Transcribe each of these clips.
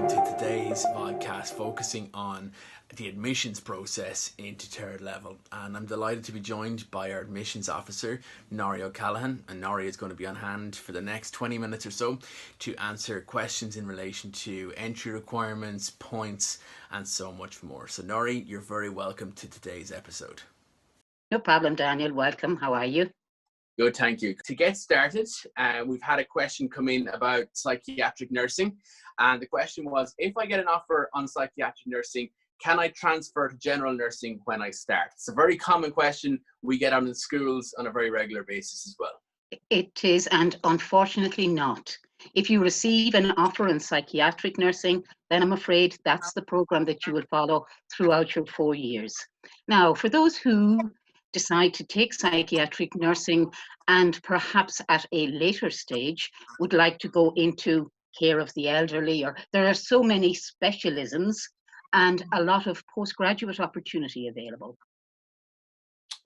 to today's podcast focusing on the admissions process into third level, and I'm delighted to be joined by our admissions officer, Norrie O Callaghan, and Norrie is going to be on hand for the next 20 minutes or so to answer questions in relation to entry requirements, points, and so much more. So Norrie, you're very welcome to today's episode. No problem, Daniel. Welcome. How are you? Good, thank you. To get started, we've had a question come in about psychiatric nursing, and the question was, if I get an offer on psychiatric nursing, can I transfer to general nursing when I start? It's a very common question we get out in schools on a very regular basis as well. It is, and unfortunately not. If you receive an offer in psychiatric nursing, then I'm afraid that's the program that you will follow throughout your 4 years. Now, for those who decide to take psychiatric nursing and perhaps at a later stage would like to go into care of the elderly, or there are so many specialisms and a lot of postgraduate opportunity available.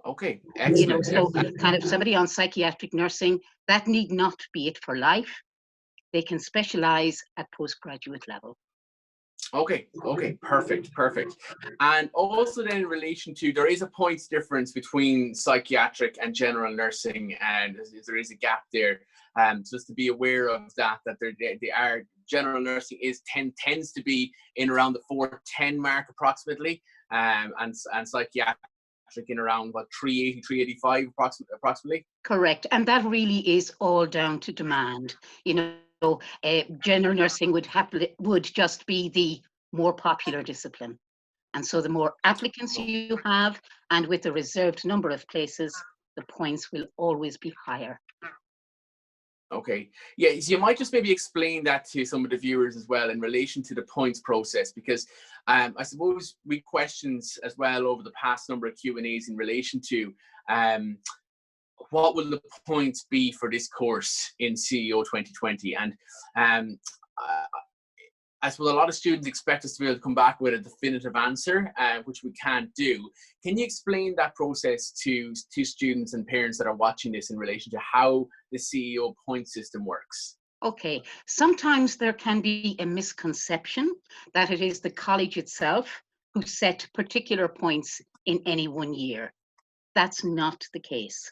Okay, excellent. So kind of somebody on psychiatric nursing, that need not be it for life. They can specialize at postgraduate level. Okay, perfect. And also then in relation to, there is a points difference between psychiatric and general nursing, and there is a gap there. Just to be aware of that they are, general nursing tends to be in around the 410 mark approximately, and psychiatric in around what, 380, 385 approximately. Correct, and that really is all down to demand. General nursing would just be the more popular discipline. And so the more applicants you have, and with the reserved number of places, the points will always be higher. Okay, yeah, so you might just maybe explain that to some of the viewers as well in relation to the points process, because I suppose we questions as well over the past number of Q&As in relation to what will the points be for this course in CEO 2020? And I suppose a lot of students expect us to be able to come back with a definitive answer, which we can't do. Can you explain that process to students and parents that are watching this in relation to how the CEO point system works? Okay, sometimes there can be a misconception that it is the college itself who set particular points in any 1 year. That's not the case.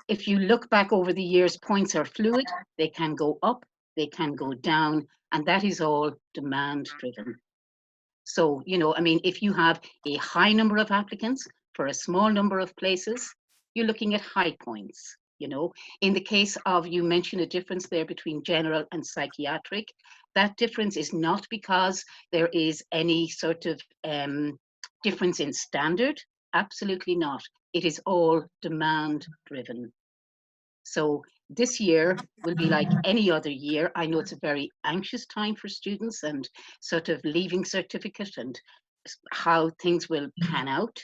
If you look back over the years, points are fluid. They can go up, they can go down, and that is all demand driven. So, if you have a high number of applicants for a small number of places, you're looking at high points. In the case of, you mentioned a difference there between general and psychiatric. That difference is not because there is any sort of difference in standard. Absolutely not. It is all demand driven. So this year will be like any other year. I know it's a very anxious time for students and sort of leaving certificate and how things will pan out.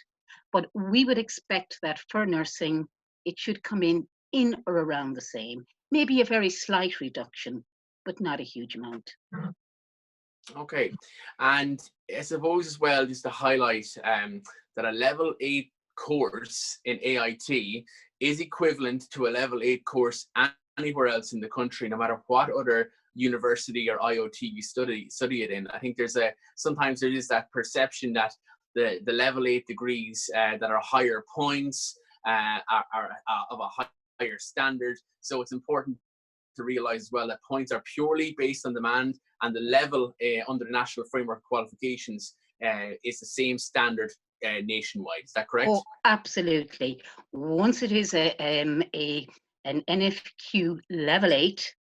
But we would expect that for nursing, it should come in or around the same. Maybe a very slight reduction, but not a huge amount. Okay, and I suppose as well, just to highlight that a level 8 course in AIT is equivalent to a level 8 course anywhere else in the country, no matter what other university or IOT you study it in. I think sometimes there is that perception that the level 8 degrees that are higher points are of a higher standard. So it's important to realize as well that points are purely based on demand, and the level under the National Framework Qualifications is the same standard nationwide. Is that correct? Oh, absolutely. Once it is an NFQ level 8,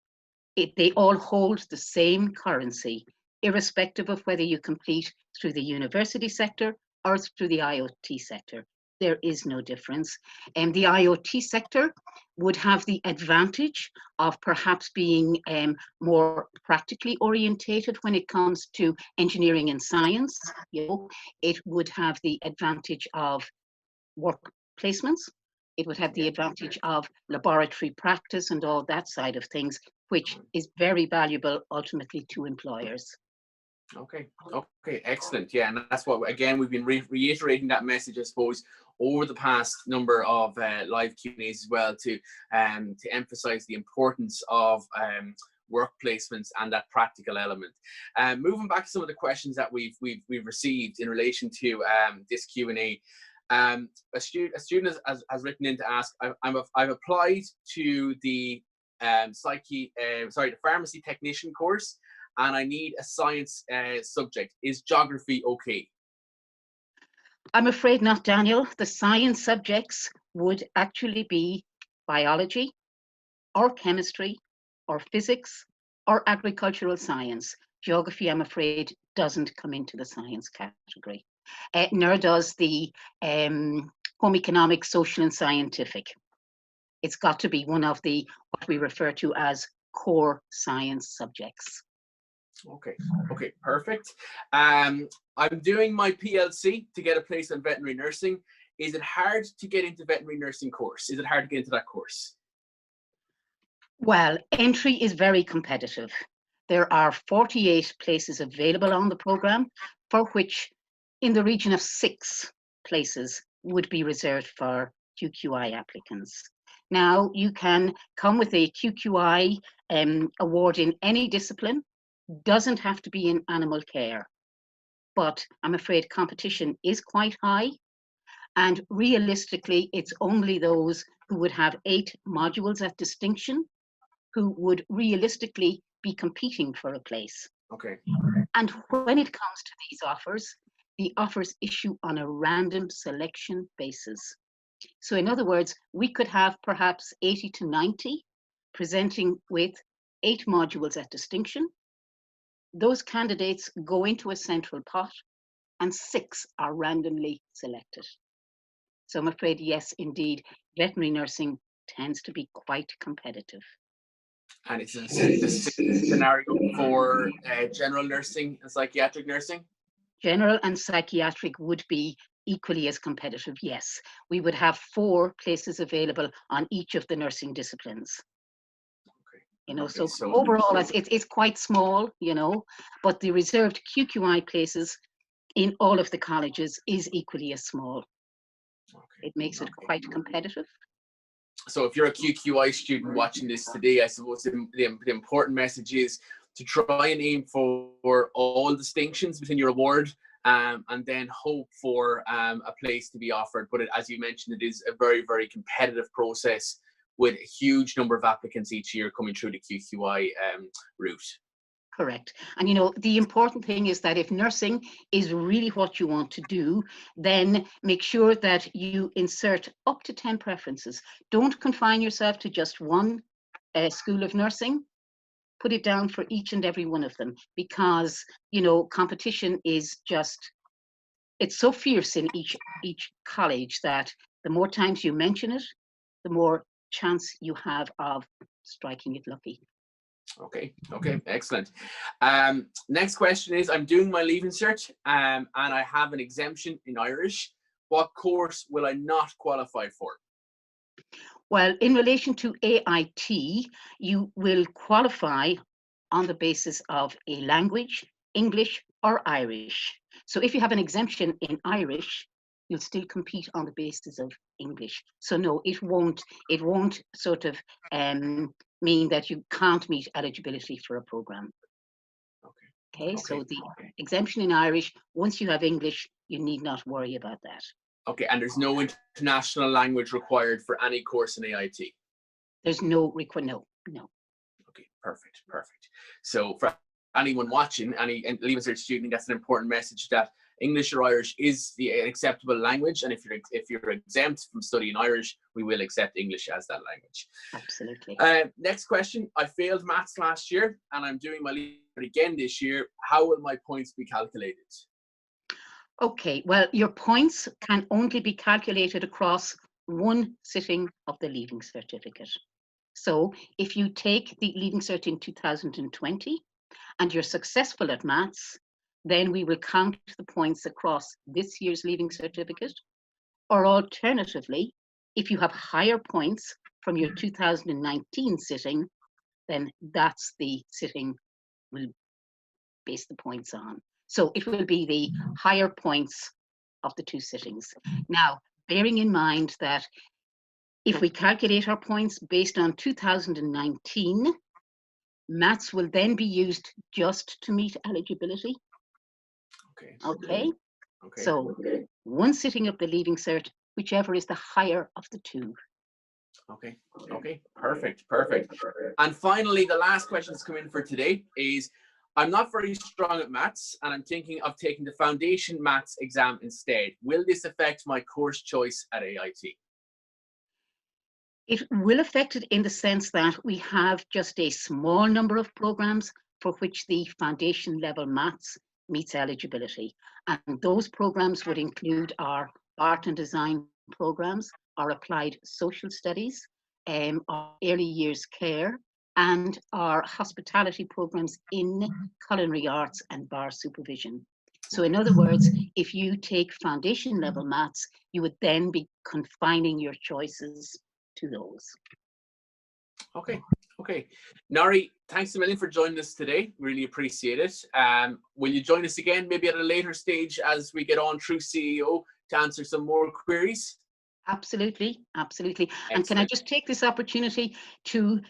they all hold the same currency, irrespective of whether you complete through the university sector or through the IoT sector. There is no difference. And the IoT sector would have the advantage of perhaps being more practically orientated when it comes to engineering and science. It would have the advantage of work placements. It would have the advantage of laboratory practice and all that side of things, which is very valuable ultimately to employers. Okay, excellent. Yeah, and that's what, again, we've been reiterating that message, I suppose, over the past number of live Q&As as well, to emphasize the importance of work placements and that practical element. Moving back to some of the questions that we've received in relation to this Q&A. A student has written in to ask, I've applied to the the pharmacy technician course, and I need a science subject. Is geography okay? I'm afraid not, Daniel. The science subjects would actually be biology or chemistry or physics or agricultural science. Geography, I'm afraid, doesn't come into the science category. Nor does the home economics, social and scientific. It's got to be one of the what we refer to as core science subjects. Okay, perfect. I'm doing my PLC to get a place in veterinary nursing. Is it hard to get into veterinary nursing course? Is it hard to get into that course? Well, entry is very competitive. There are 48 places available on the program, for which in the region of 6 places would be reserved for QQI applicants. Now, you can come with a QQI award in any discipline. Doesn't have to be in animal care, but I'm afraid competition is quite high, and realistically it's only those who would have 8 modules at distinction who would realistically be competing for a place. Okay. And when it comes to these offers, the offers issue on a random selection basis. So in other words, we could have perhaps 80 to 90 presenting with 8 modules at distinction. Those candidates go into a central pot and 6 are randomly selected. So I'm afraid, yes, indeed, veterinary nursing tends to be quite competitive. And it's the scenario for general nursing and psychiatric nursing? General and psychiatric would be equally as competitive, yes. We would have 4 places available on each of the nursing disciplines. You know, so overall, it's quite small, you know, but the reserved QQI places in all of the colleges is equally as small. It makes it quite competitive. So if you're a QQI student watching this today, I suppose the important message is to try and aim for all distinctions within your award, and then hope for a place to be offered. But as you mentioned, it is a very, very competitive process with a huge number of applicants each year coming through the QQI route. Correct. And you know, the important thing is that if nursing is really what you want to do, then make sure that you insert up to 10 preferences. Don't confine yourself to just one school of nursing. Put it down for each and every one of them, because, you know, competition is just, it's so fierce in each college that the more times you mention it, the more chance you have of striking it lucky. Okay, excellent. Next question is, I'm doing my Leaving Cert and I have an exemption in Irish. What course will I not qualify for? Well, in relation to AIT, you will qualify on the basis of a language, English or Irish. So if you have an exemption in Irish, you'll still compete on the basis of English. So no, it won't sort of mean that you can't meet eligibility for a program. Okay, so the exemption in Irish, once you have English, you need not worry about that. Okay, and there's no international language required for any course in AIT? There's no. Okay, perfect. So for anyone watching, any Leaving Cert student, that's an important message, that English or Irish is the acceptable language, and if you're exempt from studying Irish, we will accept English as that language. Absolutely. Next question. I failed maths last year and I'm doing my Leaving Cert again this year. How will my points be calculated? Okay, well, your points can only be calculated across one sitting of the Leaving Certificate. So if you take the Leaving Cert in 2020 and you're successful at maths, then we will count the points across this year's Leaving Certificate. Or alternatively, if you have higher points from your 2019 sitting, then that's the sitting we'll base the points on. So it will be the higher points of the 2 sittings. Now, bearing in mind that if we calculate our points based on 2019, Maths will then be used just to meet eligibility. Okay. Okay. Okay. So one sitting of the Leaving Cert, whichever is the higher of the two. Okay. Okay. Perfect. Perfect. And finally, the last question that's come in for today is, I'm not very strong at maths and I'm thinking of taking the foundation maths exam instead. Will this affect my course choice at AIT? It will affect it in the sense that we have just a small number of programs for which the foundation level maths meets eligibility. And those programs would include our art and design programs, our applied social studies, our early years care, and our hospitality programs in culinary arts and bar supervision. So in other words, if you take foundation level maths, you would then be confining your choices to those. Okay. Okay. Norrie, thanks a million for joining us today. Really appreciate it. Will you join us again, maybe at a later stage as we get on through CEO to answer some more queries? Absolutely, absolutely. Excellent. And can I just take this opportunity to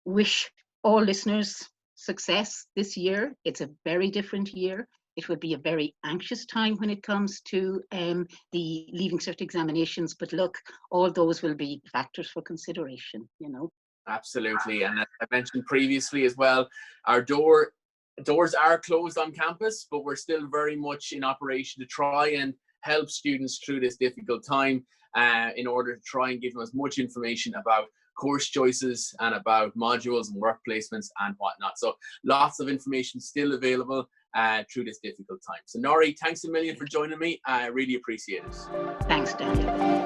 wish all listeners success this year? It's a very different year. It will be a very anxious time when it comes to the Leaving Cert examinations, but look, all those will be factors for consideration, you know. Absolutely. And as I mentioned previously as well, our doors are closed on campus, but we're still very much in operation to try and help students through this difficult time in order to try and give them as much information about course choices and about modules and work placements and whatnot. So lots of information still available through this difficult time. So Norrie, thanks a million for joining me. I really appreciate it. Thanks, Daniel.